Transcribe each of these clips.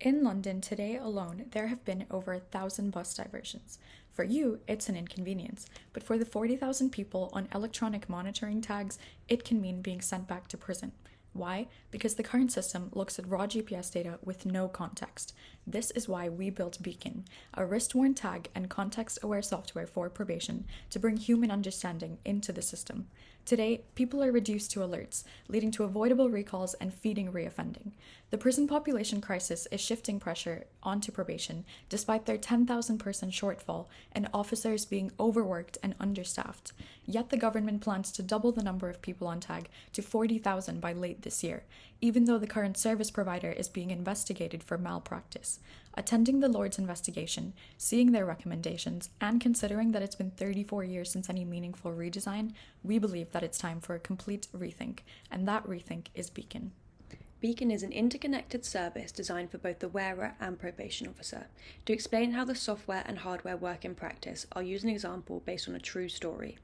In London today alone, there have been over 1,000 bus diversions. For you, it's an inconvenience, but for the 40,000 people on electronic monitoring tags, it can mean being sent back to prison. Why? Because the current system looks at raw GPS data with no context. This is why we built Beacon, a wrist-worn tag and context-aware software for probation to bring human understanding into the system. Today, people are reduced to alerts, leading to avoidable recalls and feeding reoffending. The prison population crisis is shifting pressure onto probation, despite their 10,000 person shortfall and officers being overworked and understaffed. Yet the government plans to double the number of people on tag to 40,000 by late this year, even though the current service provider is being investigated for malpractice. Attending the Lord's investigation, seeing their recommendations, and considering that it's been 34 years since any meaningful redesign, we believe that it's time for a complete rethink, and that rethink is Beacon. Beacon is an interconnected service designed for both the wearer and probation officer. To explain how the software and hardware work in practice, I'll use an example based on a true story.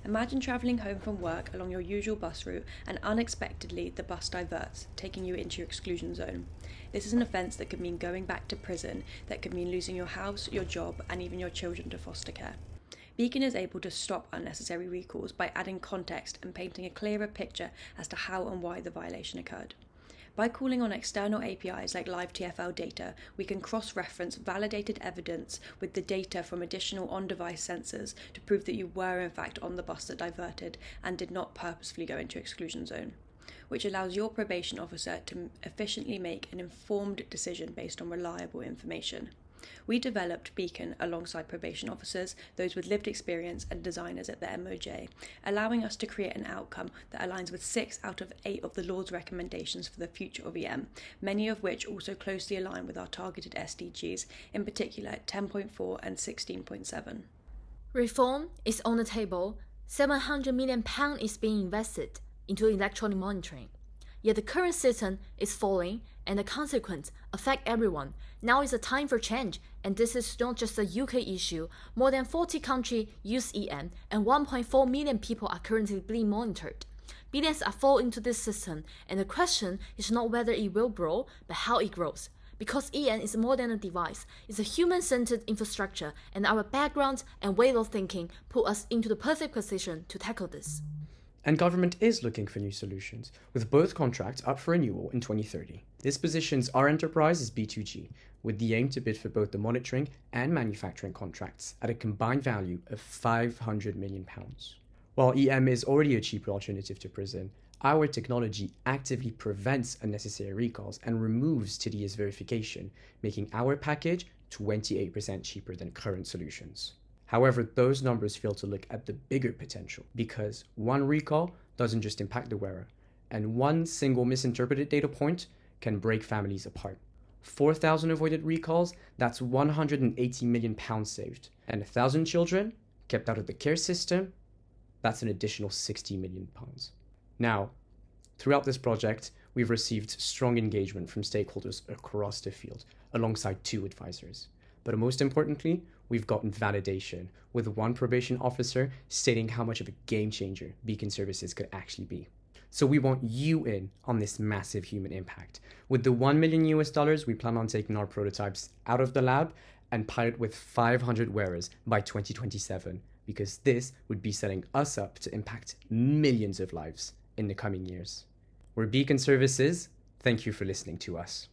Imagine travelling home from work along your usual bus route and unexpectedly the bus diverts, taking you into your exclusion zone. This is an offence that could mean going back to prison, that could mean losing your house, your job, and even your children to foster care. Beacon is able to stop unnecessary recalls by adding context and painting a clearer picture as to how and why the violation occurred. By calling on external APIs like live TFL data, we can cross-reference validated evidence with the data from additional on-device sensors to prove that you were in fact on the bus that diverted and did not purposefully go into exclusion zone, which allows your probation officer to efficiently make an informed decision based on reliable information. We developed Beacon alongside probation officers, those with lived experience and designers at the MOJ, allowing us to create an outcome that aligns with 6 out of 8 of the Lord's recommendations for the future of EM, many of which also closely align with our targeted SDGs, in particular 10.4 and 16.7. Reform is on the table. £700 million is being invested into electronic monitoring. Yet the current system is falling and the consequences affect everyone. Now is the time for change, and this is not just a UK issue. More than 40 countries use EM and 1.4 million people are currently being monitored. Billions are fall into this system, and the question is not whether it will grow, but how it grows. Because EM is more than a device, it's a human-centered infrastructure, and our background and way of thinking put us into the perfect position to tackle this. And government is looking for new solutions, with both contracts up for renewal in 2030. This positions our enterprise as B2G, with the aim to bid for both the monitoring and manufacturing contracts at a combined value of £500 million. While EM is already a cheaper alternative to prison, our technology actively prevents unnecessary recalls and removes tedious verification, making our package 28% cheaper than current solutions. However, those numbers fail to look at the bigger potential, because one recall doesn't just impact the wearer, and one single misinterpreted data point can break families apart. 4,000 avoided recalls, that's £180 million saved, and 1,000 children kept out of the care system, that's an additional £60 million. Now, throughout this project, we've received strong engagement from stakeholders across the field, alongside 2 advisors. But most importantly, we've gotten validation, with one probation officer stating how much of a game changer Beacon services could actually be. So we want you in on this massive human impact. With the $1 million, we plan on taking our prototypes out of the lab and pilot with 500 wearers by 2027, because this would be setting us up to impact millions of lives in the coming years. We're Beacon Services. Thank you for listening to us.